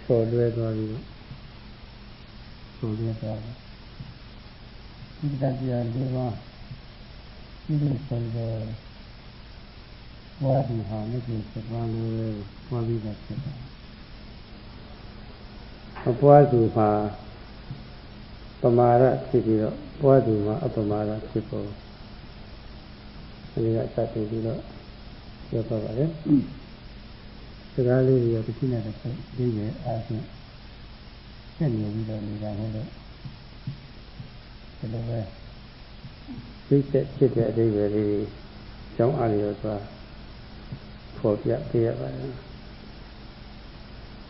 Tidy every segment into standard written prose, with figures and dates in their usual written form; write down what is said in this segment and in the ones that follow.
for the body. So the body. That you are given. It is for the body, how it is the one body that is. A body, Pamara, city, body, a Pamara, people. And you got that to do. Your papa, the rally of the China, they were asking, can you read on the Ramada? They said, sit there, they were the young Aliosa for Pia.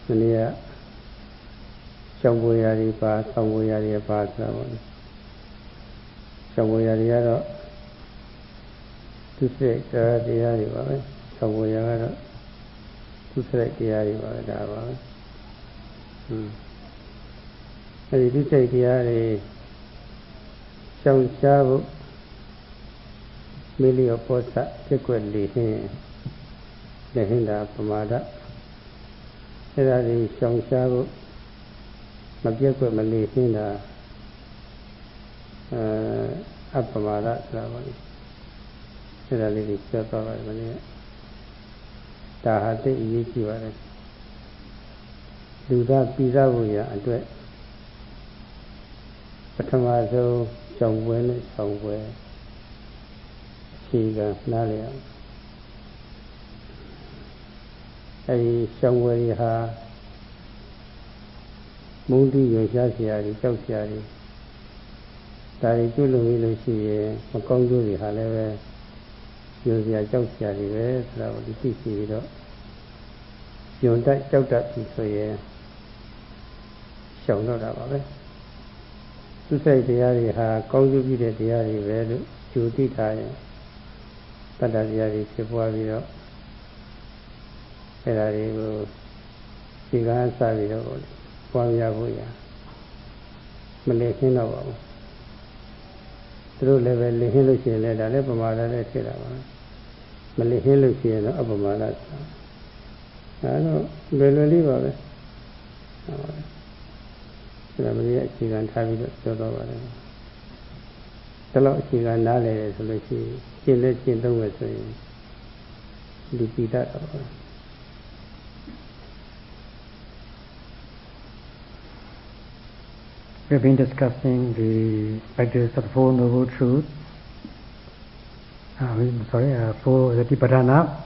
And here, Shamboyari pass, Shamboyari pass, Shamboyari. To say the area, Savoyara, to select the area, and to say the area, some shadow, million of posta, frequently, the Hinda Pamada, there is some shadow, Mabiako Malay Hinda Apamada. That is the power. Tahate Yikiware. Do that pizza wuya and do it. Patamazo, somewhere. Shiga, Nalia. A somewhere ha Mundi Yoshiari, Chausiari. That is good to see a Congo Haleve. Yosia Chausiari, the Sisi, you don't doubt that so yeah. Shall not have it. To say the area, conjugated the area, you did higher. But that the area is a boy. There are you, Sigan Savio, Pamia, Malaysian over. Through level, the Hillucian led a level mother, Malaysian Lucian of a mother. I know, really well. She can have it over. The Lord she can nale, so she let you know what to be that. We have been discussing the practice of the Four Noble Truths. For Satipatthana,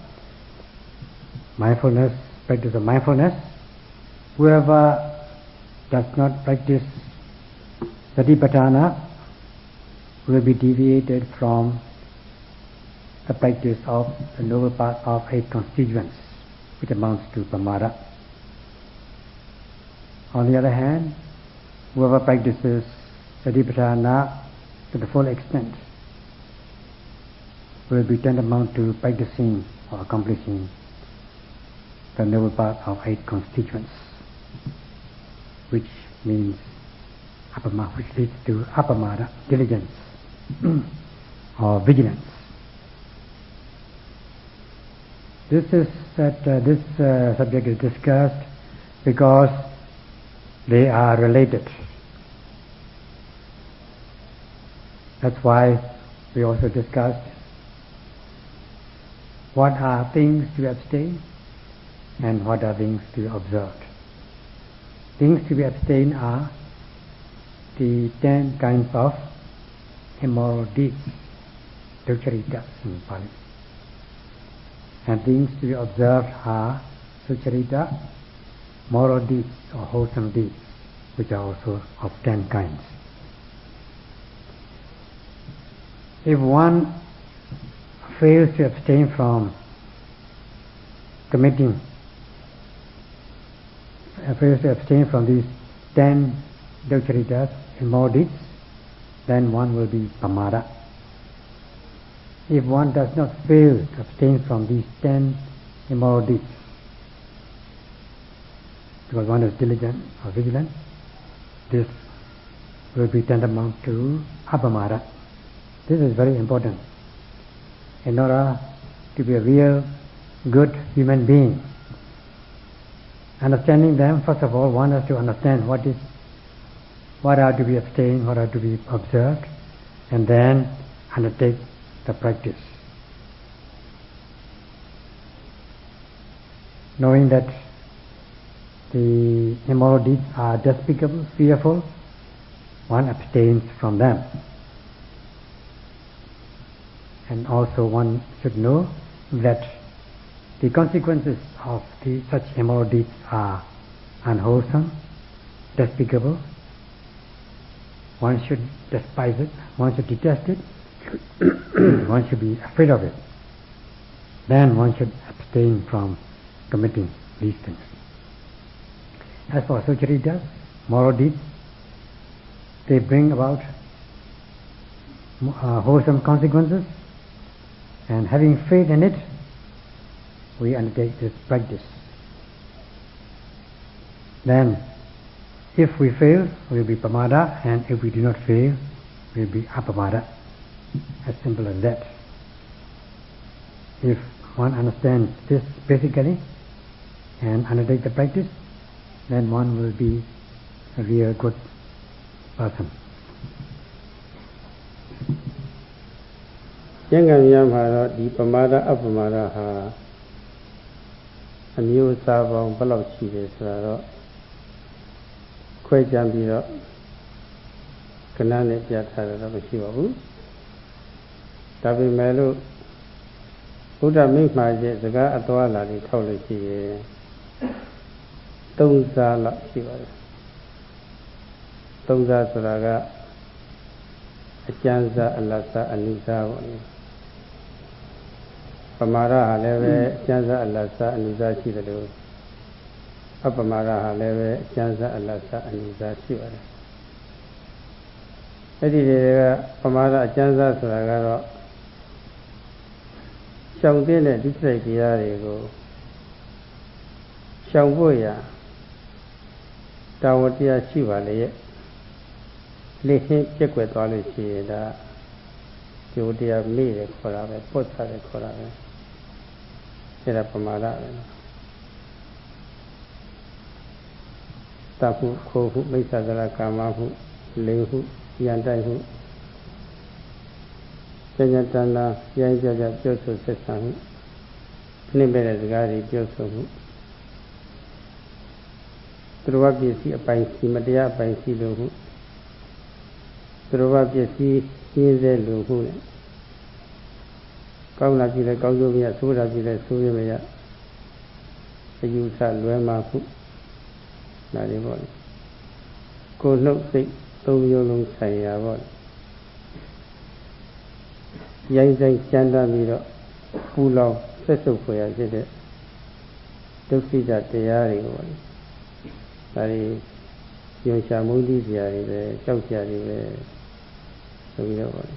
mindfulness, practice of mindfulness. Whoever does not practice Satipatthana will be deviated from the practice of the noble path of 8 constituents, which amounts to Pamada. On the other hand, whoever practices Satipatthana to the full extent will be tantamount to practicing or accomplishing the noble path of 8 constituents, which means which leads to apamada, diligence, or vigilance. This subject is discussed because they are related. That's why we also discussed what are things to abstain and what are things to be observed. Things to be abstained are the 10 kinds of immoral deeds, ducharita in Pali. And things to be observed are sucharita, moral deeds or wholesome deeds, which are also of 10 kinds. If one fails to abstain from these 10 ducharitas, immoral deeds, then one will be pamada. If one does not fail to abstain from these 10 immoral deeds, because one is diligent or vigilant, this will be tantamount to apamada. This is very important. In order to be a real good human being, understanding them, first of all, one has to understand what are to be abstained, what are to be observed, and then undertake the practice. Knowing that the immoral deeds are despicable, fearful, one abstains from them. And also one should know that the consequences of such immoral deeds are unwholesome, despicable. One should despise it, one should detest it, one should be afraid of it. Then one should abstain from committing these things. As for sucharitas, moral deeds, they bring about wholesome consequences, and having faith in it, we undertake this practice. Then, if we fail, we will be pamada, and if we do not fail, we will be apamada. As simple as that. If one understands this basically and undertake the practice, then one will be a real good person. ကျင့်ကံများမှာတော့ဒီပမာဒအပမာဒဟာအမျိုးအစားပေါင်းဘယ်လောက်ရှိတယ်ဆိုတာတော့ခွဲခြားပြီးတော့ကဏ္ဍနဲ့ပြထားတာတော့မရှိပါဘူး။ဒါပေမဲ့လို့ဘုရားမိန့်မှာရဲ့စကားအသွားလာတွေထောက်လို့ရှိရင်သုံးစားလောက်ရှိပါတယ်။သုံးစားဆိုတာကအကျဉ်းစားအလတ်စားအနုစားပေါ့လေ။ပမာဒဟာလည်းပဲအကျဉ်းစားအလတ်စားအနုစားရှိတယ်လို့အပမာဒဟာလည်းပဲအကျဉ်းစားအလတ်စားအနုစားရှိပါတယ်။အဲ့ဒီတွေကပမာဒအကျဉ်းစားဆိုတာကတော့ရှောင်တဲ့ဒုစရိုက်တရားတွေကိုရှောင်ဖို့ရတာဝန်တရားရှိပါလေရဲ့လက်ဟင်းပြက်ကွက်သွားလို့ရှိရင်ဒါကျိုးတရားမေ့တယ်ခေါ်တာပဲပုတ်ချတယ်ခေါ်တာပဲအဲ့ဒါပမာဒပဲတခုခိုးခုမိစ္ဆာဒရကာမဟုလိန်ဟုယံတိုက်ဟုဉာဏ်တဏ္ဍာရိုင်းကြကြပြောဆိုဆက်ဆံမှုနှိမ့်မဲ့တဲ့စကားတွေပြောဆိုမှုသူတော်ဘာပစ္စည်းအပိုင်စီမတရားအပိုင်စီလို့ဟုသူတော်ဘာပစ္စည်းရှင်းစေလို့ဟုနဲ့ကောင်းလာပြီလေကောင်းကျိုးမရဆိုးတာပြီလေဆိုးရမရအယူဆလွဲမှာမှုဒါတွေပေါ့ကိုယ်နှုတ်စိတ်သုံးမျိုးလုံးဆိုင်ရာပေါ့ရိုင်းဆိုင်ကျမ်းသာပြီးတော့ပူလောင်ဆက်စုပ်ဖွယ်ရဖြစ်တဲ့ဒုက္ခိတတရားတွေပေါ့ဒါတွေညွှန်ရှာမုန်းတိစရာတွေပဲကြောက်စရာတွေပဲဆိုပြီးတော့ပေါ့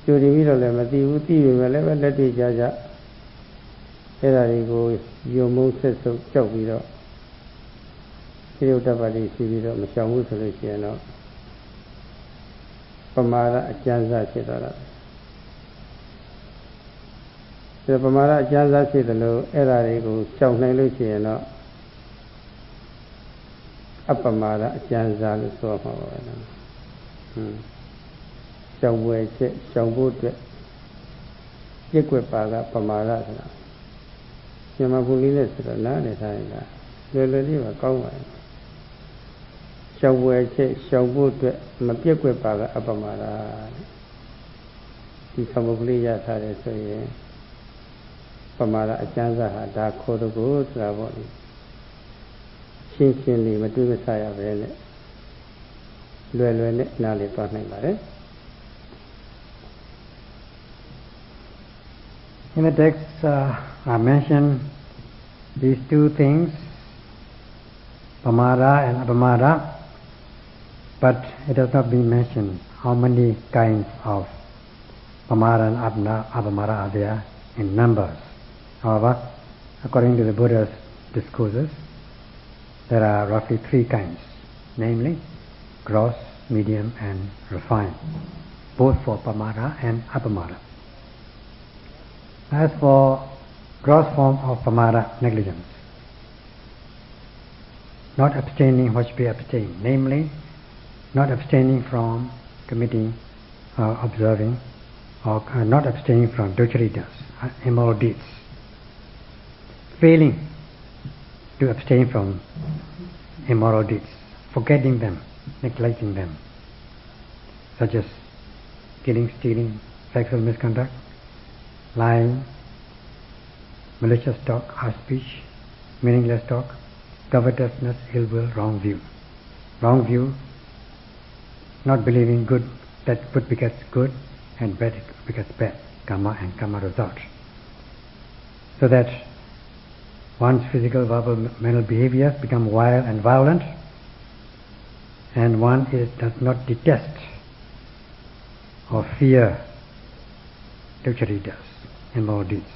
ကျိုးပြီးတော့လည်းမသိဘူးသိပေမဲ့လည်းလက်တွေ့ကြကြအဲ့ဒါတွေကိုယုံမုန်းဆက်စုပ်ကြောက်ပြီးတော့စိရုပ်တပ္ပတိရှိပြီးတော့မရှောင်ဘူးဆိုလို့ရှိရင်တော့ပမာဒအကျဉ်းစားဖြစ်သွားတာဒီပမာဒအကျဉ်းစားဖြစ်တယ်လို့အဲ့ဒါတွေကိုရှောင်နိုင်လို့ရှိရင်တော့အပမာဒအကျဉ်းစားလို့ဆိုမှာပါပဲရှောင်ဝယ်ချက်ရှောင်ဖို့အတွက်ပြည့်ွက်ပါကပမာဒဆိုတာမြန်မာပုလေးနဲ့ဆိုတော့နားနေထားရင်လားလွယ်လွယ်လေးပါကောင်းပါရဲ့ရှောင်ဝယ်ချက်ရှောင်ဖို့အတွက်မပြည့်ွက်ပါကအပမာဒဒီသဘောကလေးရထားတယ်ဆိုရင်ပမာဒအကျဉ်းစားဟာဒါခေါ်တော့ကိုဆိုတာပေါ့လေရှင်းရှင်းလေးမတွေ့မဆရပဲနဲ့လွယ်လွယ်နဲ့နားလေသွားနိုင်ပါတယ် In the text are mentioned these two things, pamada and apamada, but it has not been mentioned how many kinds of pamada and apamada are there in numbers. However, according to the Buddha's discourses, there are roughly three kinds, namely gross, medium and refined, both for pamada and apamada. As for gross form of pamada, negligence, not abstaining what should be abstained, namely, not abstaining from committing or observing, or not abstaining from ducharitas, immoral deeds. Failing to abstain from immoral deeds, forgetting them, neglecting them, such as killing, stealing, sexual misconduct, lying, malicious talk, harsh speech, meaningless talk, covetousness, ill will, wrong view. Wrong view, not believing good, that good begets good and bad begets bad, karma and karma result. So that one's physical, verbal, mental behavior become wild and violent, and one does not detest or fear ducharitas, immoral deeds,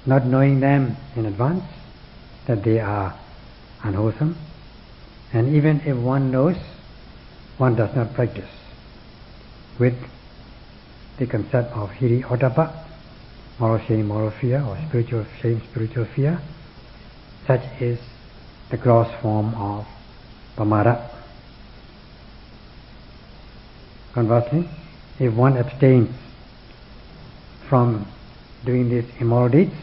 not knowing them in advance that they are unwholesome, and even if one knows, one does not practice with the concept of hiri ottappa, moral shame, moral fear, or spiritual shame, spiritual fear. Such is the gross form of pamada. Conversely, if one abstains from doing these immoral deeds,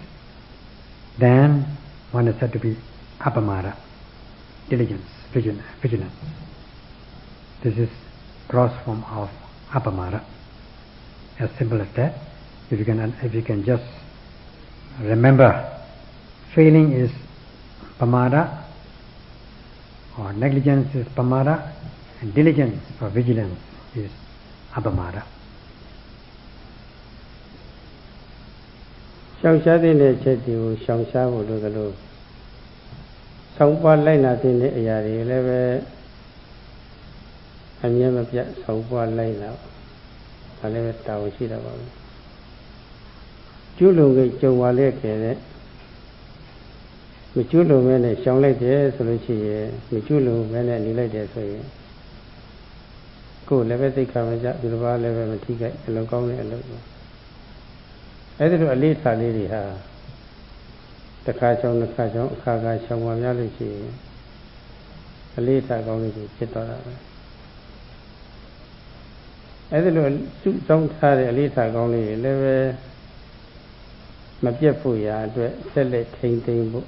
then one is said to be apamada, diligence, vigilance. This is gross form of apamada. As simple as that. If you can just remember, failing is pamada, or negligence is pamada, and diligence or vigilance is apamada. ရှောင်ရှားတဲ့ချက်တွေကိုရှောင်ရှားဖို့လိုသလိုဆောင်ပွားလိုက်နာတဲ့အရာတွေလည်းပဲအမြဲမပြတ်ဆောင်ပွားလိုက်နာဒါလည်းပဲတာဝန်ရှိတာပါပဲကျွလုံကိကြုံပါလေခဲ့တဲ့မကျွလုံမဲနဲ့ရှောင်လိုက်တယ်ဆိုလို့ရှိရင်မကျွလုံမဲနဲ့နေလိုက်တယ်ဆိုရင်ကိုယ်လည်းပဲသိက္ခာမကျသူတစ်ပါးလည်းပဲမထိခိုက်အလုံးကောင်းတဲ့အလုပ်ပါအဲ့ဒါလိုအလေးထားလေးတွေဟာတစ်ခါချောင်းတစ်ခါချောင်းအခါခါချောင်းပါများလို့ရှိရင်အလေးထားကောင်းလေးတွေဖြစ်သွားတာပဲအဲ့ဒါလိုစုဆောင်းထားတဲ့အလေးထားကောင်းလေးတွေလည်းပဲမပြတ်ဖို့ရာအတွက်ဆက်လက်ထိန်းသိမ်းဖို့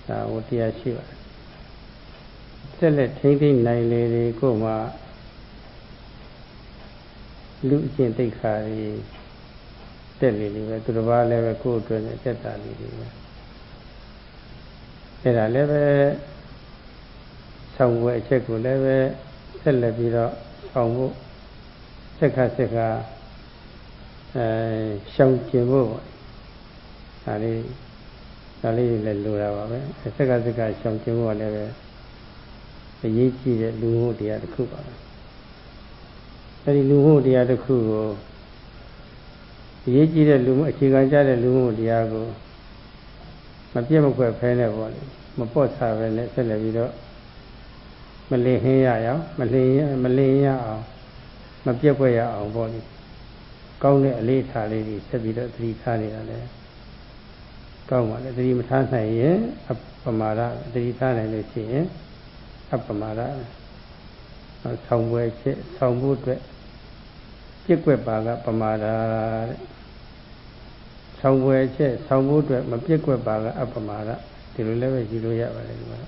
ဒါဟိုတရားရှိပါတယ်ဆက်လက်ထိန်းသိမ်းနိုင်လေတွေကိုမှလူအကျင့်သိက္ခာတွေတက်လေလေပဲသူတစ်ပါးလည်းပဲကိုယ်အတွက်နဲ့တက်တာလေလေပဲအဲ့ဒါလည်းပဲဆောင်ဝဲအချက်ကိုလည်းပဲဆက်လက်ပြီးတော့ဆောင်ဖို့စက္ခရှောင်ကျင်ဖို့ဒါလေးလည်းလိုတာပါပဲစက္ခရှောင်ကျင်ဖို့ကလည်းပဲအရေးကြီးတဲ့လူမှုတရားတစ်ခုပါပဲအဲဒီလူမှုတရားတစ်ခုကိုအရေးကြီးတဲ့လူမှုအခြေခံကျတဲ့လူမှုတရားကိုမပြတ်မကွက်ဖဲနဲ့ပေါ့လေမပေါ့ဆာပဲနဲ့ဆက်လက်ပြီးတော့မလင်ဟင်းရအောင်မလင်ရအောင်မပြတ်ကွက်ရအောင်ပေါ့လေကောင်းတဲ့အလေးထားလေးတွေဆက်ပြီးတော့သတိထားနေတာလေကောင်းပါလေသတိမထားနိုင်ရင်အပမာဒသတိထားနိုင်လို့ရှိရင်အပမာဒဆောင်းပွဲချက်ဆောင်းဖို့အတွက်ပြစ်ကွက်ပါကပမာဒတဲ့ဆောင်းပွဲချက်ဆောင်းဖို့အတွက်မပြစ်ကွက်ပါကအပမာဒဒီလိုလည်းပဲယူလို့ရပါတယ်ဒီမှာ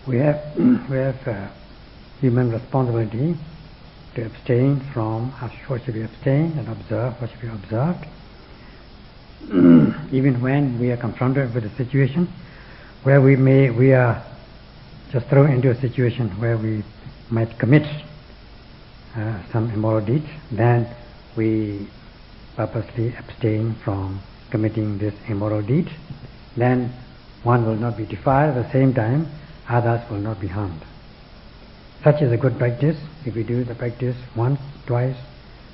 We have human responsibility to abstain from what should be abstained and observe what should be observed. Even when we are confronted with a situation where we are just thrown into a situation where we might commit some immoral deeds, then we purposely abstain from committing this immoral deed. Then one will not be defiled. At the same time, others will not be harmed. Such is a good practice. If we do the practice once, twice,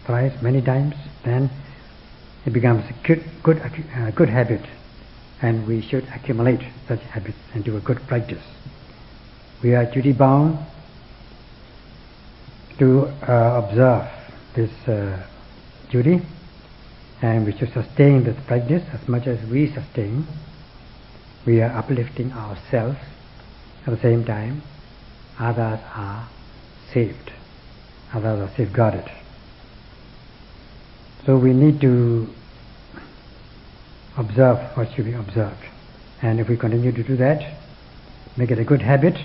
thrice, many times, then it becomes a good habit, and we should accumulate such habits into a good practice. We are duty bound to observe this duty And we should sustain this practice. As much as we sustain, we are uplifting ourselves. At the same time, others are saved, others are safeguarded. So we need to observe what should be observed. And if we continue to do that, make it a good habit,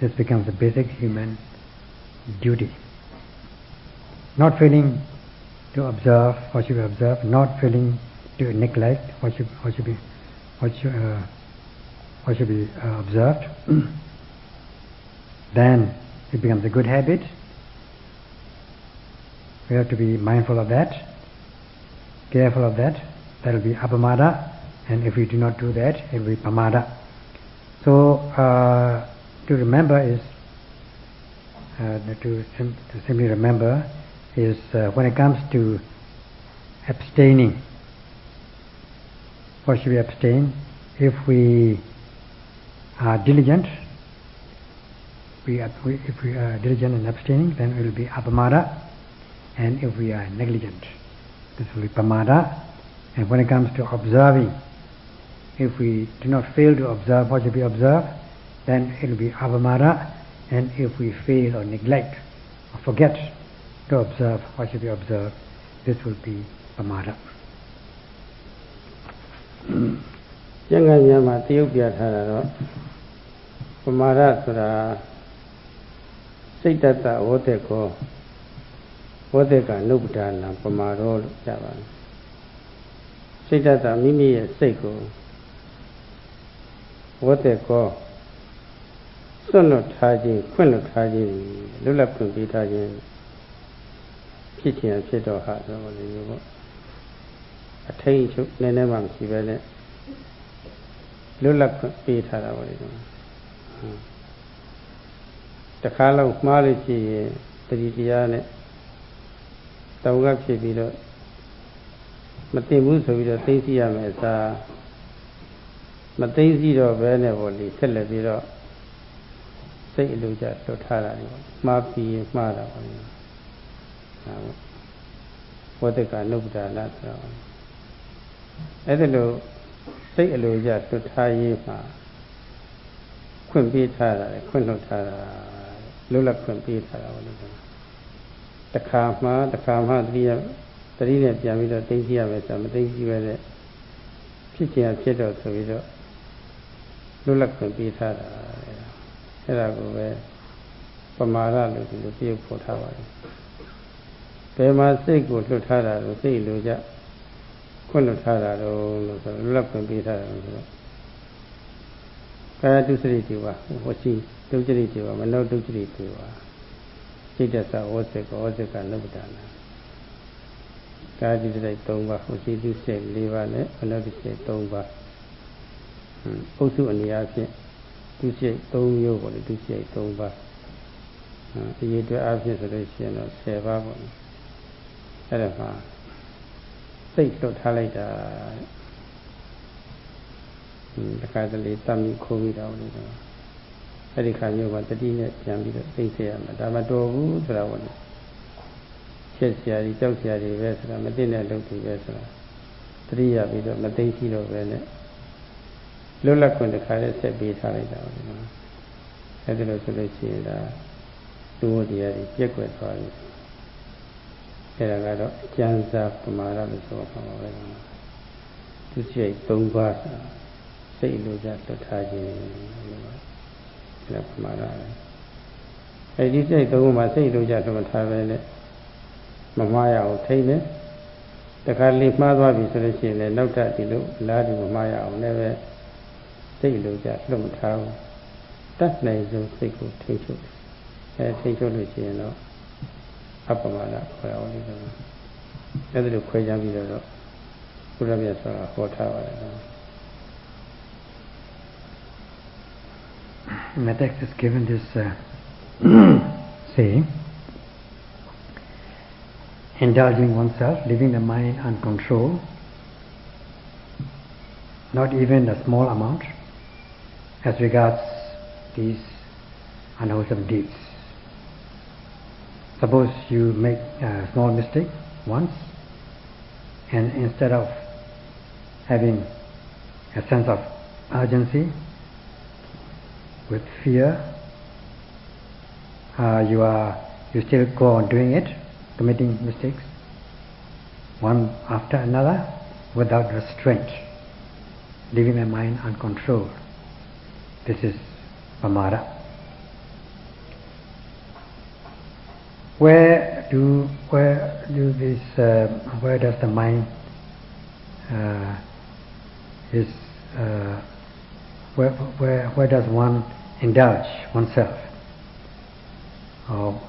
this becomes a basic human duty. Not failing to observe what should be observed, not failing to neglect what should be observed, then it becomes a good habit. We have to be mindful of that, careful of that. That will be apamada, and if we do not do that, it will be pamada. So to remember is to simply remember is when it comes to abstaining, what should we abstain? If we are diligent, if we are diligent in abstaining, then it will be apamada, and if we are negligent, this will be pamada. And when it comes to observing, if we do not fail to observe what should be observed, then it will be apamada, and if we fail or neglect or forget to observe what should be observed, this will be pamada. ကျင့်ခါများမှာတရုပ်ပြထားတာတော့ပမာဒဆိုတာစိတ်တတဝတ္တကောဝတ္တကနုပ္ပဒါနပမာရောလို့ကြပါတယ်စိတ်တတမိမိရဲ့စိတ်ကိုဝတ္တကောစွန့်လွတ်ထားခြင်းခွင့်လွတ်ထားခြင်းလွတ်လပ်ခွင့်ပေးထားခြင်းဖြစ်ခြင်းဖြစ်တော့ဟာဆိုလို့မျိုးပေါ့အထိတ်အချုပ်နည်းနည်းမှမရှိပဲနဲ့လွတ်လပ်ခွင့်ပေးထားတာပေါ့လေတခါလောက်မှားလို့ရှိရင်တတိတရားနဲ့တောင်ကဖြစ်ပြီးတော့မသိဘူးဆိုပြီးတော့သိသိရမယ်အစားမသိသိတော့ဘဲနဲ့ပေါ့လေဆက်လက်ပြီးတော့စိတ်အလိုကျလွတ်ထားတာလေမှားပြီးမှားတာပေါ့လေဟာဝတ္တကနုပ္ပဒါနဆိုတော့အဲ့ဒါလို့စိတ်အလိုကျလွတ်ထားရေးမှာခွင့်ပေးထားတာခွင့်လွတ်ထားတာလွတ်လပ်ခွင့်ပေးထားတာပေါ့လေတခါမှတတိနဲ့ပြန်ပြီးတော့သိသိရမယ်ဆိုမသိသိပဲနဲ့ဖြစ်ချင်ဖြစ်တော့ဆိုပြီးတော့လွတ်လပ်ခွင့်ပေးထားတာအဲ့ဒါကိုပဲပမာဒလို့ဒီလိုပြုဖို့ထားပါတယ်ဘယ်မှာစိတ်ကိုလွတ်ထားတာလို့စိတ်လိုကြခွင့်လွတ်ထားတာလို့ဆိုလွတ်လပ်ခွင့်ပေးထားတာလို့ဆိုတော့ကာယတုစရိတိဝါဝစီဒုစရိတိဝါမနောဒုစရိတိဝါစိတ်တသဝစေကောဝစေကနုပ္ပဒါနကာယတုစရိ3ပါးဝစီတုစရိ4ပါးနဲ့မနောတုစရိ3ပါးပုစုအနေအချင်းတုစရိ3မျိုးပေါ့လေတုစရိ3ပါးအရေးအတွက်အဖြစ်ဆိုလို့ရှိရင်တော့10ပါးပေါ့အဲ့ဒါမှာစိတ်လွတ်ထားလိုက်တာတခါတလေတမ်းပြီးခိုးပြီးတော့လို့အဲ့ဒီခါမျိုးကတတိနဲ့ပြန်ပြီးတော့သိစေရမှာဒါမတော်ဘူးဆိုတာပေါ့လေချက်စရာကြီးကြောက်စရာကြီးပဲဆိုတာမသိတဲ့လုပ်သူပဲဆိုတာတတိယပြီးတော့မသိရှိတော့ပဲနဲ့လွတ်လပ်ခွင့်တစ်ခါလေးဆက်ပေးထားလိုက်တာပေါ့နော်အဲ့ဒါလို့ဆိုလို့ရှိရင်ဒါသူ့တရားကြီးပြက်ကွက်သွားပြီအဲ့ဒါကတော့အကျဉ်းစားပမာဒလို့ဆိုပါမှာပဲသူစိတ်3ပါးစိတ်လိုကြလွတ်ထားခြင်းအဲ့ဒါပမာဒအဲ့ဒီစိတ်3ပါးမှာစိတ်လိုကြလွတ်ထားပဲနဲ့မမှားရအောင်ထိနေတခါလေးမှားသွားပြီဆိုလို့ရှိရင်လည်းနောက်ထပ်ဒီလိုလားဒီမမှားရအောင်လည်းပဲစိတ်လိုကြလွတ်မထားဘူးတတ်နိုင်ဆုံးစိတ်ကိုထိချုပ်ထိချုပ်လို့ရှိရင်တော့အပမဒခေါ်ရအောင်ဒီလိုအဲ့ဒါလိုခွဲခြားပြီးတော့ဘုရားမြတ်စွာဘုရားဟောထားပါတယ် In the text is given this saying, indulging oneself, leaving the mind uncontrolled, not even a small amount as regards these unwholesome deeds. Suppose you make a small mistake once And instead of having a sense of urgency with fear, you still go on doing it, committing mistakes one after another without restraint, leaving the mind uncontrolled. This is pamada. Where does the mind where does one indulge oneself, or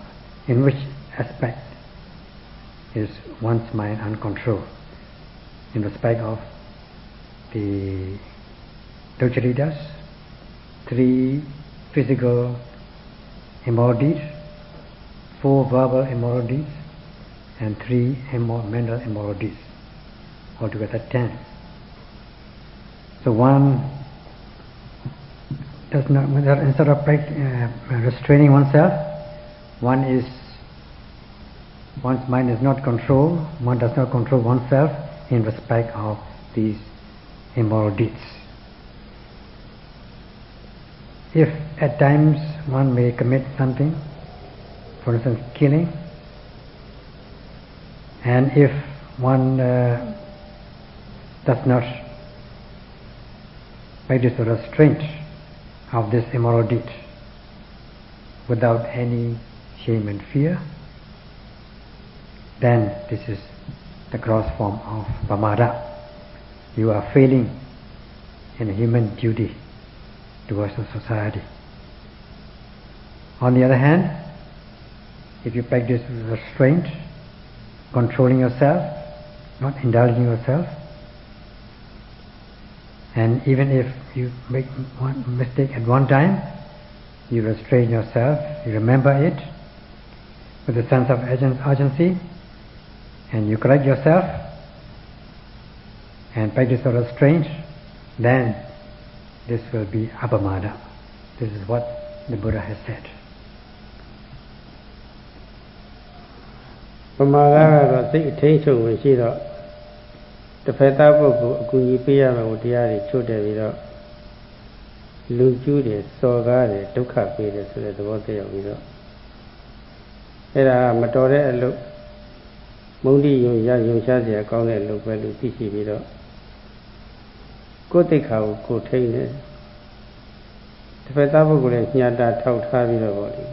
in which aspect is one's mind uncontrolled? In respect of the Duccaritas, 3 physical immoral deeds, 4 verbal immoral deeds, and 3 mental immoral deeds, altogether 10. So one does not, instead of restraining oneself, one's mind is not controlled, one does not control oneself in respect of these immoral deeds. If at times one may commit something, for instance killing, and if one does not practice the restraint of this immoral deed without any shame and fear, then this is the gross form of pamada. You are failing in a human duty towards the society. On the other hand, if you practice restraint, controlling yourself, not indulging yourself, and even if you make one mistake at one time, you restrain yourself, you remember it with a sense of urgency, and you correct yourself and practice the restraint, then this will be apamada. This is what the Buddha has said. ပမာဒကတော့စိတ်အထိန်ချုပ်ဝင်ရှိတော့တစ်ဖက်သားပုဂ္ဂိုလ်အကူအညီပေးရမယ်ကိုတရားတွေချုပ်တယ်ပြီးတော့လူကျူးတယ်စော်ကားတယ်ဒုက္ခပေးတယ်ဆိုတဲ့သဘောသက်ရောက်ပြီးတော့အဲ့ဒါမတော်တဲ့အလုပ်မုန်းတိယုံရှားစရာကောင်းတဲ့အလုပ်ပဲလို့သိရှိပြီးတော့ကိုယ်တိတ်ခါကိုကိုထိန်တယ်တစ်ဖက်သားပုဂ္ဂိုလ်လည်းညှာတာထောက်ထားပြီးတော့ဗောလေ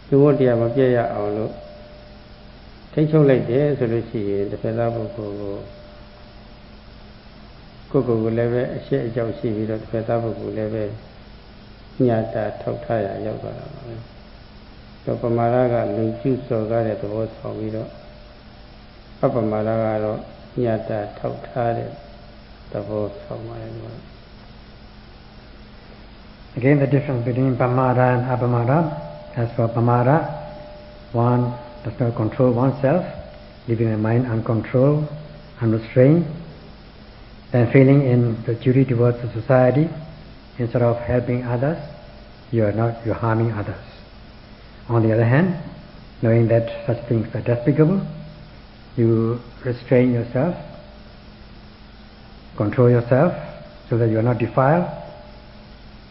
ဒီဝတ္တရားမပြည့်ရအောင်လို့ထိတ်ချုပ်လိုက်တယ်ဆိုလို့ရှိရင်တစ်ဖက်သားပုဂ္ဂိုလ်ကိုကိုယ်လည်းပဲအရှက်အကြောက်ရှိပြီးတော့တစ်ဖက်သားပုဂ္ဂိုလ်လည်းပဲညှာတာထောက်ထားရရောက်သွားတာပါပဲတော့ပမာဒကလူကျူးစော်ကားတဲ့သဘောဆောင်ပြီးတော့အပမာဒကတော့ညှာတာထောက်ထားတဲ့သဘောဆောင်ပါတယ်ကွာ Again, the difference between pamada and apamada. As for pamada, one does not control oneself, leaving the mind uncontrolled, unrestrained, then feeling in the duty towards the society. Instead of helping others, you're harming others. On the other hand, knowing that such things are despicable, you restrain yourself, control yourself so that you are not defiled.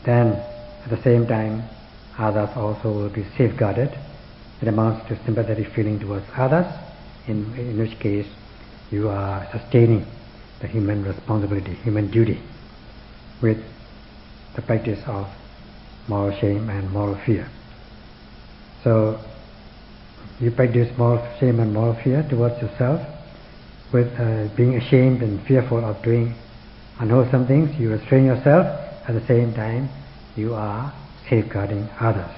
Then at the same time others also will be safeguarded. It amounts to sympathetic feeling towards others, in which case you are sustaining the human responsibility, human duty with the practice of moral shame and moral fear. So you practice moral shame and moral fear towards yourself with being ashamed and fearful of doing unwholesome things. You restrain yourself. At the same time, you are safeguarding others.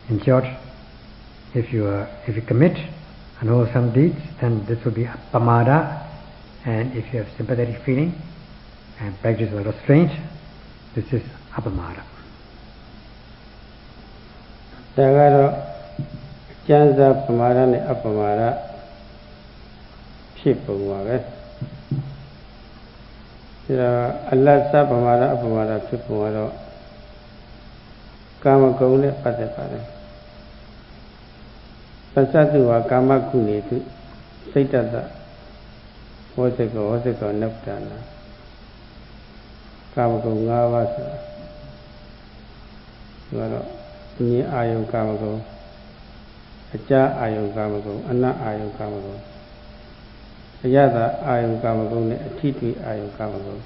In short, if you commit unwholesome deeds, then this will be pamada, and if you have sympathetic feeling and practice of restraint, this is apamada. ဒါကတော့ကျမ်းစာပမာဒနဲ့အပမာဒဖြစ်ပုံပါပဲဒါအလတ်စပမာဒအပမာဒဖြစ်ပုံကတော့ကာမဂုဏ်နဲ့ပတ်သက်ပါတယ်ပစ္စတုဟာကာမကုနေတု Saitata Wasaka Naptana Kamago Ngavasa Ni Ayo Kamago Acha Ayo Kamago Anna Ayo Kamago Ayada Ayo Kamago Titui Ayo Kamago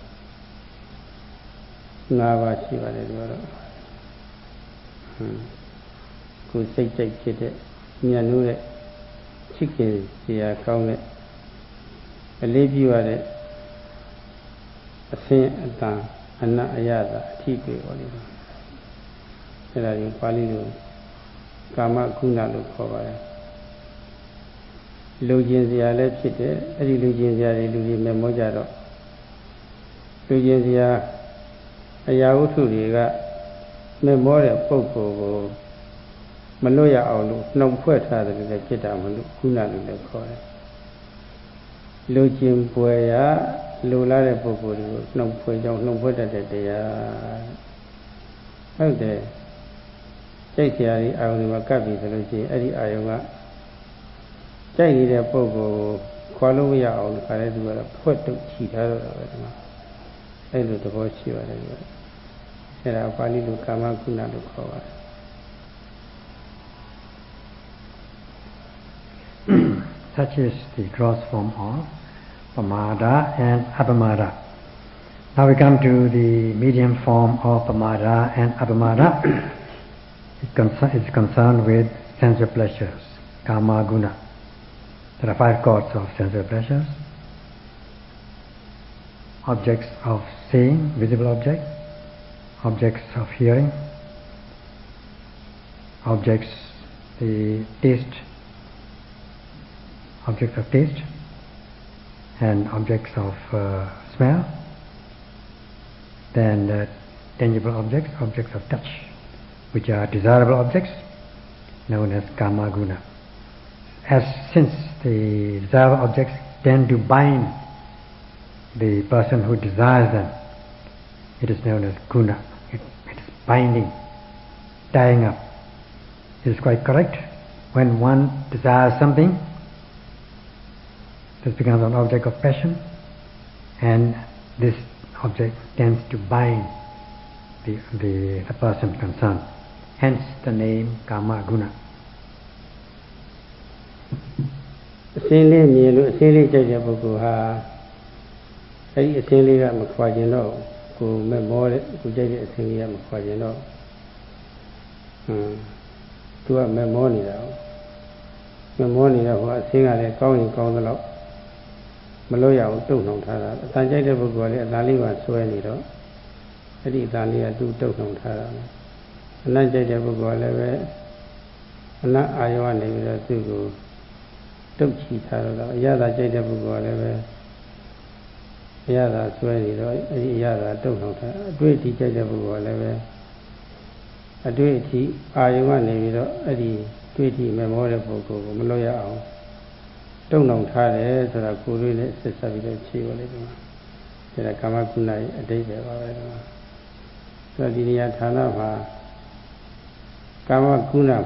Ngava Shiva Ku say Chit Nyanure Chicken Sia Kaune a leave you at it a sin Anna Ayada Titui Oliver. There are you Palilu Kama Kuna look for Lugenzia left it, Eddie Lugenzia, Memojado Lugenzia Ayautu, Memoria Poco Maloya Aulu, no poeta the Kitam Kuna look for it. Lugin Puea, Lula Poco, no poeta, no poeta that they are. How there? Take the Aunimakabi, the Lugi, Eddie Iowa. Take the Pogo, Qualovia on Caradua, put to cheat out of it. I do the voice you are. There are Pali to Kamakuna to cover. Such is the gross form of Pamada and Apamada. Now we come to the medium form of Pamada and Apamada. It's concerned with sensual pleasures, Kama Guna. There are 5 chords of sensual pleasures. Objects of seeing, visible objects. Objects of hearing. Objects, the taste. Objects of taste. And objects of smell. Then tangible objects, objects of touch, which are desirable objects, known as Kama Guna. Since the desirable objects tend to bind the person who desires them, it is known as Guna. It is binding, tying up. It is quite correct. When one desires something, this becomes an object of passion, and this object tends to bind the person concerned. Hence the name Kama Guna. Silly Milu, Silly Jajabuha, a silly Maquagino, who memorial, who did a silly Maquagino. To a memorial. Memorial was singing going on the lock. Maloya, don't know Tara. Tanjay Bugu, Dali was Suenito. Eddie Dalia do don't know Tara. And I did a Bugu, and not Iowa name to go. Don't cheat her. Yada Jada Bugu, Yada Suenito, Yada don't know her. A great teacher Bugu, a duty Iowa name, Eddie, duty memorial Bugu, Maloya. Don't know Tare, so I could really say Savile Chivo. There are Kamakuna a day there. So the Tana Kamakuna,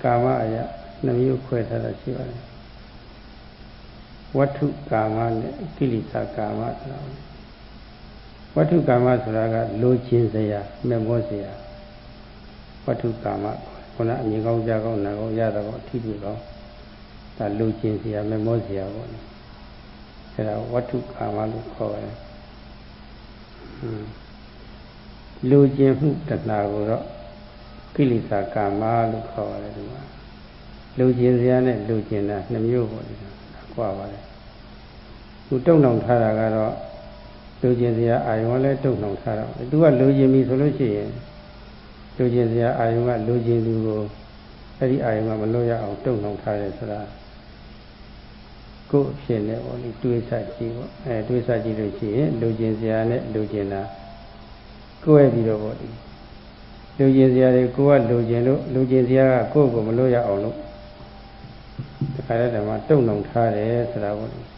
Kama, Namu Queta Shiva. What to Kama, Kilisa Kama? What to Kama Suraga, Luchinzaya, Memosia? What to Kama? Kona, Nigo Jago, Nago, Yadago, Tibugo. The Luchinzia, Memosia. There are what to Kama look for. Luchin Hutanago, Kilisa Kama look for. Luchinzia and Lucina, Namu. Who don't know Taragaro, Lugenzia, I only don't know Tara. Do a Lugemi solution. Lugenzia, I want Lugin Lugo, Eddie, I am a lawyer, I don't know Tara. Go, she only 2 side, 2 side, Lugenzia, Lugina. Go a bit of body. Lugenzia, go at Lugenzia, go, Maloya, or look. The Karadama don't know Tare, Saravoli.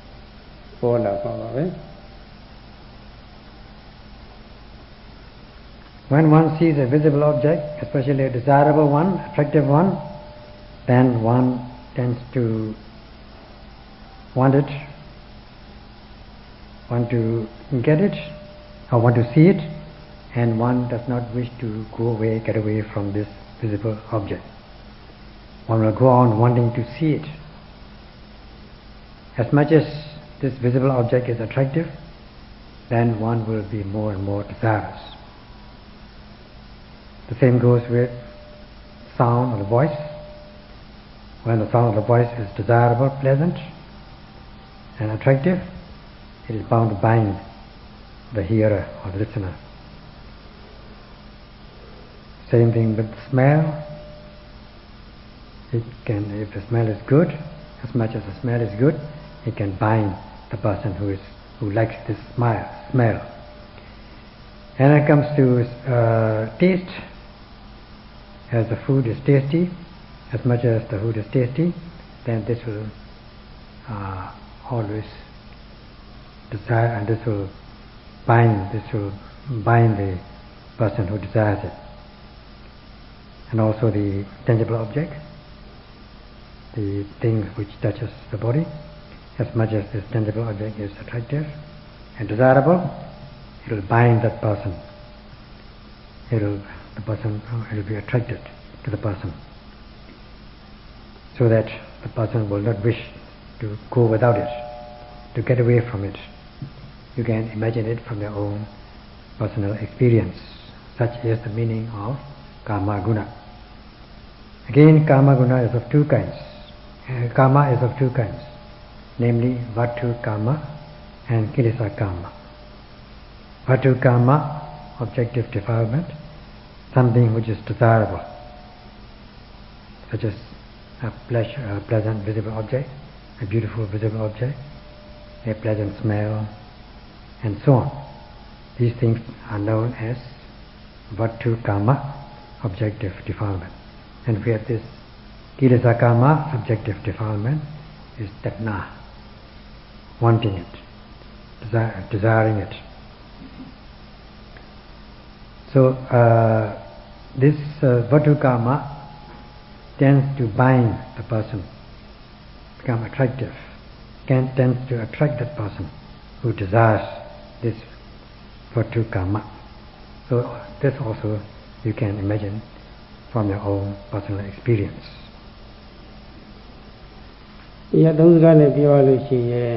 When one sees a visible object, especially a desirable one, attractive one, then one tends to want it, want to get it, or want to see it, and one does not wish to go away, get away from this visible object. One will go on wanting to see it. As much as this visible object is attractive, then one will be more and more desirous. The same goes with sound or the voice. When the sound of the voice is desirable, pleasant, and attractive, it is bound to bind the hearer or the listener. Same thing with smell. It can, if the smell is good, as much as the smell is good, it can bind the person who likes this smell. And when it comes to taste, as the food is tasty, as much as the food is tasty, then this will always desire, and this will bind the person who desires it. And also the tangible object, the thing which touches the body, as much as this tangible object is attractive and desirable, it will bind that person. It will be attracted to the person, so that the person will not wish to go without it, to get away from it. You can imagine it from your own personal experience. Such is the meaning of Kama Guna. Again, Kama Guna is of two kinds. Kama is of two kinds, namely Vatu Kama and Kilesa Kama. Vatu Kama, objective defilement, something which is desirable, such as a pleasant visible object, a beautiful visible object, a pleasant smell, and so on. These things are known as Vatu Kama, objective defilement. And we have this Kilesa Kama, subjective defilement, is Tatna, wanting it, desiring it. So this Vatu Kama tends to bind the person, become attractive, tends to attract that person who desires this Vatu Kama. So this also you can imagine from your own personal experience. ရသုံးစကားနဲ့ပြောရလို့ရှိရင်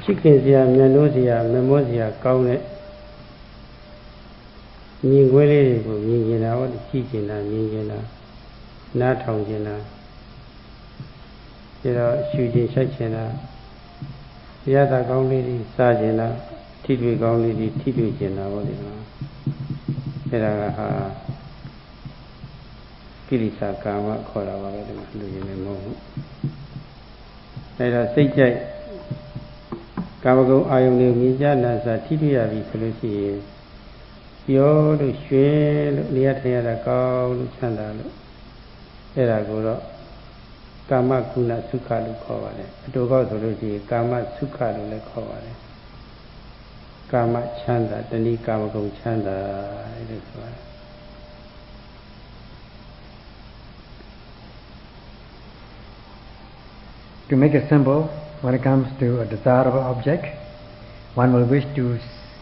ချစ်ခင်စရာမျက်နှိုးစရာမမောစရာကောင်းတဲ့မြင်ကွဲလေးတွေကိုမြင်ကျင်တာဟောကြည့်ကျင်တာမြင်ကျင်တာနားထောင်ကျင်တာပြီးတော့ရှုကျင်ရှိုက်ကျင်တာရတာကောင်းလေးတွေစားကျင်တာထိတွေ့ကောင်းလေးတွေထိတွေ့ကျင်တာဟောဒီမှာအဲ့ဒါကဟာကိလေသာကာမခေါ်တာပါပဲဒီမှာလူရင်လည်းမဟုတ်ဘူးအဲ့ဒါစိတ်ကြိုက်ကာမဂုဏ်အာယုန်တွေမြင်ကြနာစာထိတွေ့ရပြီဆိုလို့ရှိရင်ပြောလို့ရွှဲလို့နေရာထိုင်ရတာကောင်းလို့ချမ်းသာလို့အဲ့ဒါကိုတော့ကာမကုဏသုခလို့ခေါ်ပါတယ်အတူကောက်ဆိုလို့ရှိရင်ကာမသုခလို့လည်းခေါ်ပါတယ်ကာမချမ်းသာတဏှိကာမဂုဏ်ချမ်းသာလို့ဆိုပါတယ် To make it simple, when it comes to a desirable object, one will wish to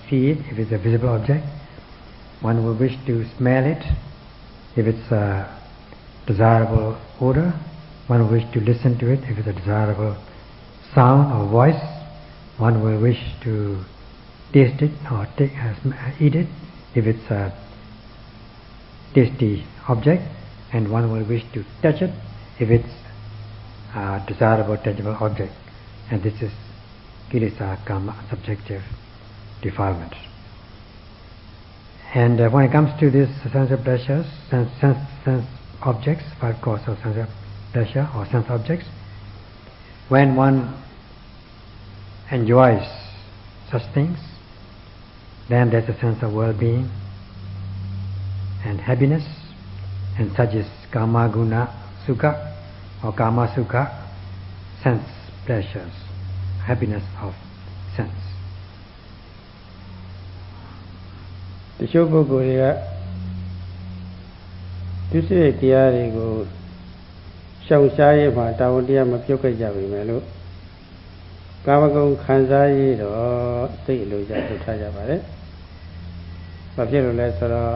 see it if it's a visible object. One will wish to smell it if it's a desirable odor. One will wish to listen to it if it's a desirable sound or voice. One will wish to taste it or eat it if it's a tasty object. And one will wish to touch it if it's a desirable, tangible object. And this is Kilesa Kama, subjective defilement. And when it comes to this sense of pleasures, sense objects, five causes of sense of pleasure or sense objects, when one enjoys such things, then there's a sense of well-being and happiness, and such is Kama Guna Sukha or Kama Sukha, sense pleasures, happiness of sense. တချို့ပုဂ္ဂိုလ်တွေကဒုစရိုက်တရားတွေကိုရှောင်ရှားရမှာတာဝန်တရားမပြုတ်ခဲ့ကြပြီမယ်လို့ ကာမဂုဏ်ခံစားရတော့စိတ်အလိုကြလှုပ်ထားကြပါလေ။ဘာဖြစ်လို့လဲဆိုတော့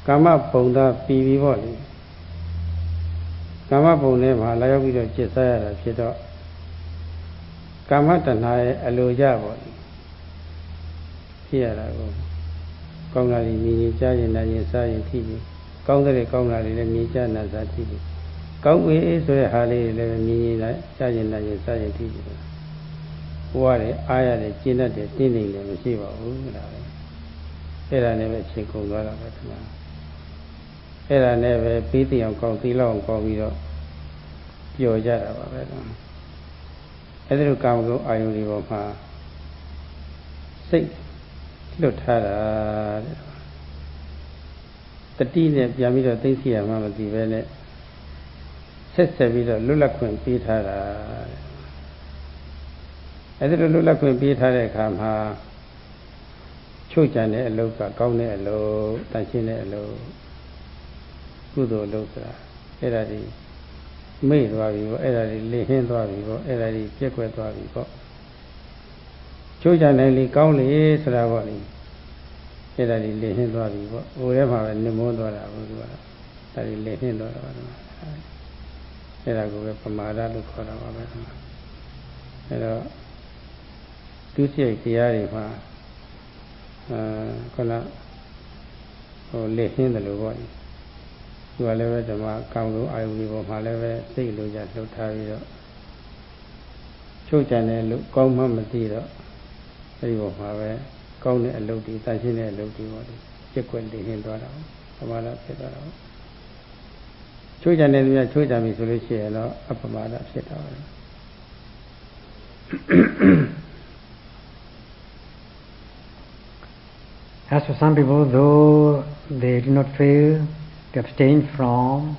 ကာမပုံသားပြီးပြီပေါ့လေ။ကာမပုံထဲမှာလာရောက်ပြီးတော့จิตစားရတာဖြစ်တော့ကာမတဏှာရဲ့အလိုကြပေါ့လေ။ဖြစ်ရတာကိုကောင်းတာတွေမြင်ရင်ကြားရင်နားရင်စားရင်ထိပြီ။ကောင်းတဲ့ကောင်းတာတွေလည်းမြင်ကြားနားစားထိပြီ။ကောင်းပြီဆိုတဲ့ဟာလေးတွေလည်းမြင်ရင်လည်းကြားရင်နားရင်စားရင်ထိပြီ။ဘဝတွေအားရတယ်ကျင့်တတ်တယ်တင်းနေတယ်မရှိပါဘူးလားပဲအဲ့ဒါနဲ့ပဲအချိန်ကုန်သွားတာပဲဒီမှာအဲ့ဒါနဲ့ပဲပြီးသိအောင်ကောင်းသီလောက်အောင်ကောင်းပြီးတော့ပျော်ကြတာပါပဲအဲ့ဒါလိုကာမဂုဏ်အာယုန်တွေပေါ်မှာစိတ်လွတ်ထားတာတတိနဲ့ပြန်ပြီးတော့သိသိရမှမသိပဲနဲ့ဆက်ဆက်ပြီးတော့လွတ်လပ်ခွင့်ပေးထားတာအဲ့ဒီလိုလွတ်လပ်ခွင့်ပေးထားတဲ့အခါမှာချို့ကြံတဲ့အလုပ်ကကောင်းတဲ့အလုပ်တန်ရှင်းတဲ့အလုပ်ကုသိုလ်အလုပ်ဆိုတာအဲ့ဒါဒီမေ့သွားပြီပေါ့အဲ့ဒါဒီလေဟင်းသွားပြီပေါ့အဲ့ဒါဒီပြက်ကွက်သွားပြီပေါ့ချို့ကြံတဲ့လေကောင်းလေဆိုတာပေါ့လေအဲ့ဒါဒီလေဟင်းသွားပြီပေါ့ဟိုထဲမှာပဲနစ်မွန်းသွားတာဘုရားဒါဒီလေဟင်းသွားတာပါအဲ့ဒါကိုပဲပမာဒလို့ခေါ်တာပါပဲအဲ့တော့ဒုစရိုက်တရားတွေမှာခုနဟိုလက်ဟင်းတယ်လို့ပေါ့သူကလည်းပဲဓမ္မကောင်းလို့အာယုန်ဒီပေါ်မှာလည်းပဲစိတ်လိုကြလှုပ်ထားပြီးတော့ချုပ်ကြံတဲ့လို့ကောင်းမှမသိတော့အဲဒီပေါ်မှာပဲကောင်းတဲ့အလုပ်တွေတန်ရှင်းတဲ့အလုပ်တွေပေါ့ဒီပြက်ကွက်လက်ဟင်းသွားတာပမာဒဖြစ်သွားတာချုပ်ကြံတဲ့လူကချုပ်ကြံပြီဆိုလို့ရှိရင်တော့အပမာဒဖြစ်တာပါAs for some people, though they do not fail to abstain from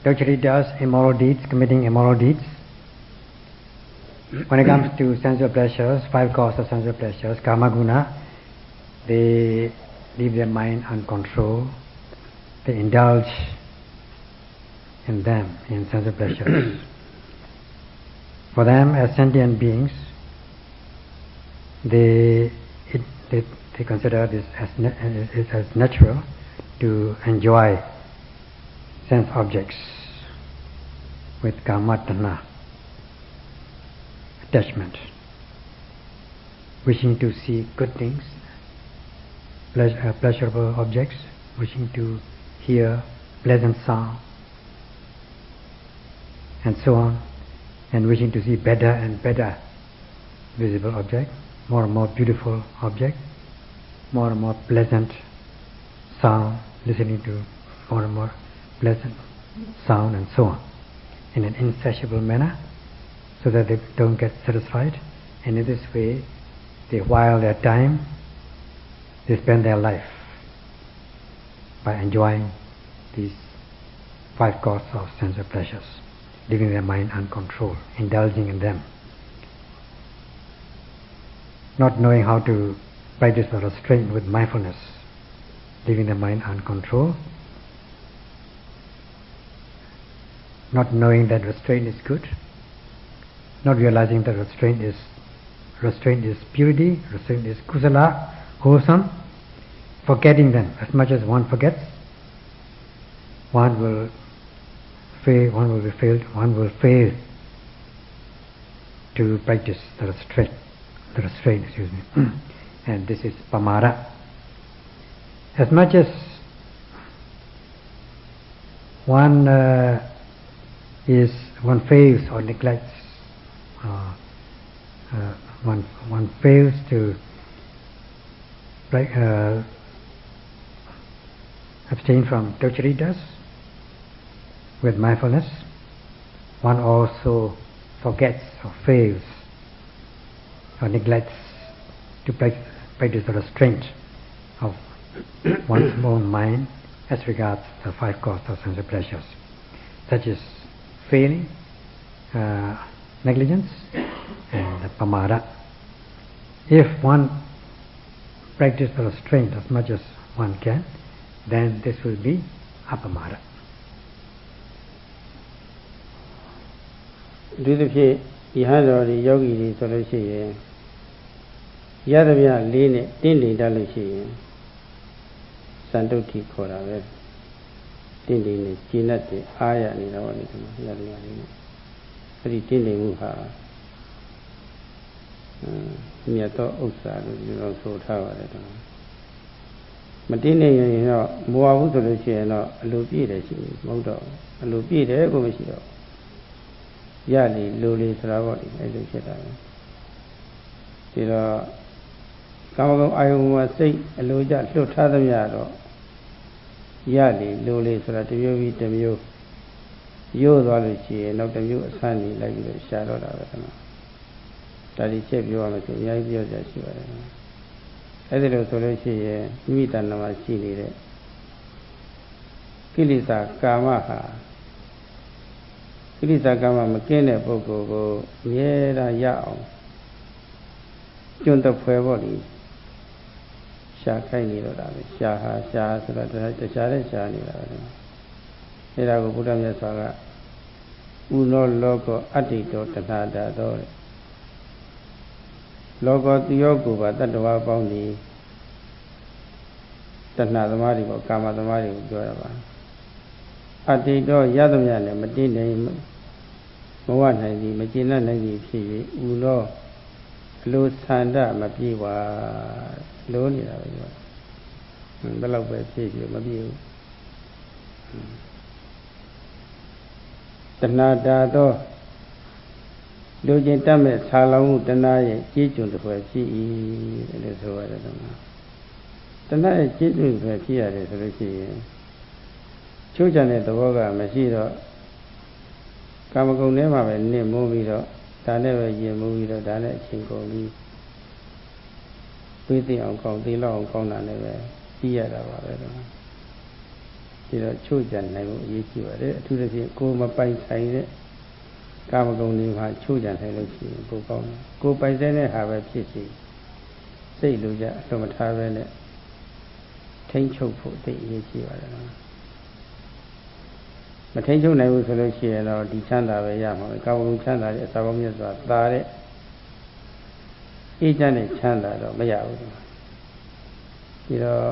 debauchery, immoral deeds, committing immoral deeds, when it comes to sensual pleasures, 5 causes of sensual pleasures, karma guna, they leave their mind uncontrolled, they indulge in them, in sensual pleasures. For them, as sentient beings, they consider this as natural to enjoy sense objects with kama tanha, attachment, wishing to see good things, pleasurable objects, wishing to hear pleasant sound, and so on, and wishing to see better and better visible object, more and more beautiful object, more and more pleasant sound, listening to more and more pleasant sound, and so on, in an insatiable manner, so that they don't get satisfied. And in this way, they while their time, they spend their life by enjoying these 5 causes of sensual pleasures, leaving their mind uncontrolled, indulging in them, not knowing how to practice the restraint with mindfulness, leaving the mind uncontrolled, not knowing that restraint is good, not realizing that restraint is purity, restraint is kusala, wholesome, forgetting them. As much as one forgets, one will fail to practice the restraint, and this is pamara. As much as one fails or neglects, one fails to abstain from debauchery with mindfulness, one also forgets or fails or neglects to practice the restraint of one's own mind as regards the 5 causes of sensual pleasures, such as failing, negligence, and pamara. If one practices the restraint as much as one can, then this will be apamara. ဒီတစ်ဖြစ် တော်ဒီယောဂီတွေဆိုလို့ရှိရင်ရသမျှလေးနဲ့တင်းနေတတ်လို့ရှိရင်စံတုဋ္ဌိခေါ်တာပဲတင်းနေနဲ့ကျင့်တတ်တဲ့အားရနေတာပေါ့လေဒီမှာရသမျှလေးနဲ့အဲ့ဒီတင်းနေမှုဟာမြတ်သောဥစ္စာလို့ဒီလိုဆိုထားပါတယ်တော့မတင်းနေရင်တော့မဝဘူးဆိုလို့ရှိရင်တော့အလိုပြည့်တယ်ရှိမဟုတ်တော့အလိုပြည့်တယ်ကိုမရှိတော့ရလေလိုလေဆိုတာပေါ့ဒီအဲ့လိုဖြစ်တာပဲဒီတော့ကာမဂုဏ်အာယုံမှာစိတ်အလိုကျလွတ်ထားသမျှတော့ရလေလိုလေဆိုတာတစ်မျိုးပြီးတစ်မျိုးရိုးသွားလို့ရှိရင်နောက်တစ်မျိုးအဆန်းနေလိုက်ပြီးတော့ရှာတော့တာပဲကွာဒါဒီချက်ပြောရမယ်ဆိုအများကြီးပြောကြရှိပါတယ်အဲ့ဒီလိုဆိုလို့ရှိရင်မိမိတဏ္ဍာမှာရှိနေတဲ့ကိလေသာကာမဟာကိလေသာကာမမကင်းတဲ့ပုဂ္ဂိုလ်ကိုအမြဲတမ်းရအောင်ကျွန်းတဖွဲပေါ့လေရှာခိုက်နေတော့တာပဲရှာဟာရှာဆိုတာတရားနဲ့ရှာနေတာပဲအဲ့ဒါကိုဘုရားမြတ်စွာကဥနောလောကောအတ္တိတောတဏှာတာတော့လောကတိယောကိုပါတတ္တဝါပေါင်းဒီတဏှာသမားတွေပေါ့ကာမသမားတွေကိုပြောရပါအတ္တိတောရသမျှနဲ့မတည်နိုင်မဝနိုင်သည်မကျေနပ်နိုင်သည်ဖြစ်၍ဥလောအလိုဆန္ဒမပြေပါလိုနေတာပဲပြောဘယ်လောက်ပဲဖြစ်ဖြစ်မပြေဘူးတဏှာတာတော့လူချင်းတတ်မဲ့ဆာလောင်မှုတဏှာရဲ့ကြေးကျွန်တစ်ဖွဲ့ဖြစ်၏လို့ဆိုရတယ်တော့တဏှာရဲ့ကြေးကျွန်တစ်ဖွဲ့ဖြစ်ရတယ်ဆိုလို့ရှိရင်ချိုးချတဲ့သဘောကမရှိတော့ကာမဂုဏ်ထဲမှာပဲနစ်မိုးပြီးတော့ဒါနဲ့ပဲရင်မိုးပြီးတော့ဒါနဲ့အချိန်ကုန်ပြီးသိသိအောင်ကောင်းသိလောက်အောင်ကောင်းတာလည်းပဲပြီးရတာပါပဲတော့ဒီတော့ချိုးချနိုင်ဖို့အရေးကြီးပါတယ်အထူးသဖြင့်ကိုယ်မပိုင်ဆိုင်တဲ့ကာမဂုဏ်တွေမှာချိုးချနိုင်လို့ရှိရင်ပိုကောင်းတယ်ကိုယ်ပိုင်ဆိုင်တဲ့ဟာပဲဖြစ်စီစိတ်လိုကြအလွန်မထားပဲနဲ့ထိမ့်ချုပ်ဖို့သိအရေးကြီးပါတယ်နော်မထိမ့်ချုပ်နိုင်ဘူးဆိုလို့ရှိရင်တော့ဒီချမ်းသာပဲရမှာပဲကာမဂုဏ်ချမ်းသာတဲ့အစာပေါင်းမြတ်စွာသာတဲ့အေးချမ်းတဲ့ချမ်းသာတော့မရဘူးဒီတော့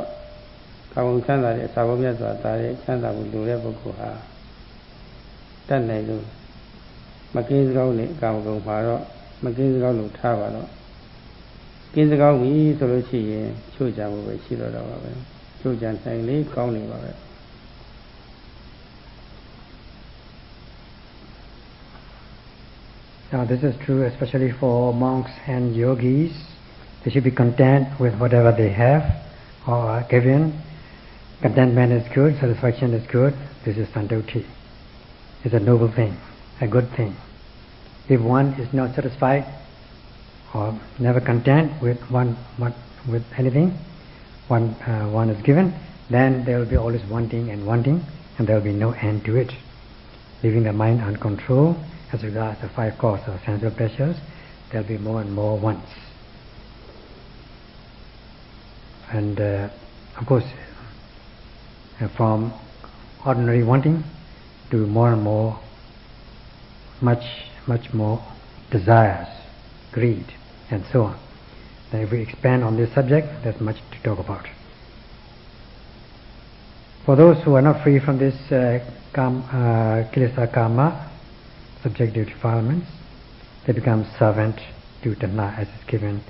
ကာမဂုဏ်ချမ်းသာတဲ့အစာပေါင်းမြတ်စွာသာတဲ့ချမ်းသာမှုလိုတဲ့ပုဂ္ဂိုလ်ဟာတတ်နိုင်လို့မကင်းစကောင်းနဲ့ကာမဂုဏ်မှာတော့မကင်းစကောင်းလို့ထားပါတော့ကင်းစကောင်းပြီဆိုလို့ရှိရင်ချို့ချမှုပဲရှိတော့ပါပဲချို့ချနိုင်လေကောင်းနေပါပဲNow this is true especially for monks and yogis. They should be content with whatever they have or are given. Contentment is good, satisfaction is good. This is santoti. It's a noble thing, a good thing. If one is not satisfied or never content with with anything, one is given, then there will be always wanting, and there will be no end to it. Leaving the mind uncontrolled, as regards the five causes of sensual pleasures, there will be more and more wants. And of course, from ordinary wanting to more and more, much more desires, greed, and so on. Then if we expand on this subject, there's much to talk about. For those who are not free from this kilesa karma, subjective defilements, they become servant to tanha, as is given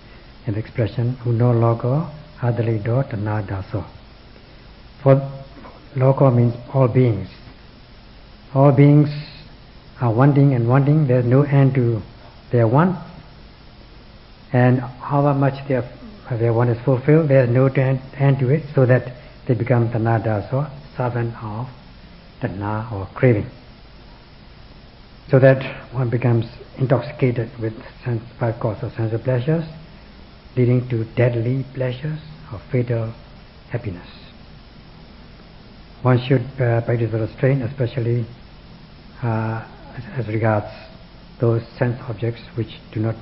in the expression uno logo adalido tanha daso. For logo means all beings. All beings are wanting and wanting. There is no end to their want, and however much their want is fulfilled, there is no end to it, so that they become tanha daso, servant of tanha or craving. So that one becomes intoxicated with five causes of sensual pleasures, leading to deadly pleasures or fatal happiness. One should practice restraint, especially as regards those sense objects which do not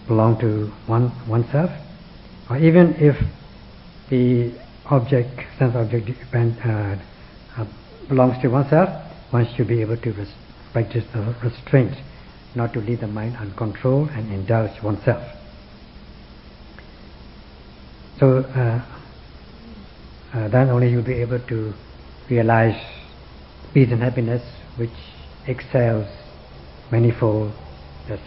belong to oneself, or even if the sense object belongs to oneself, one should be able to practice the restraint not to leave the mind uncontrolled and indulge oneself. So then only you'll be able to realize peace and happiness which excels manifold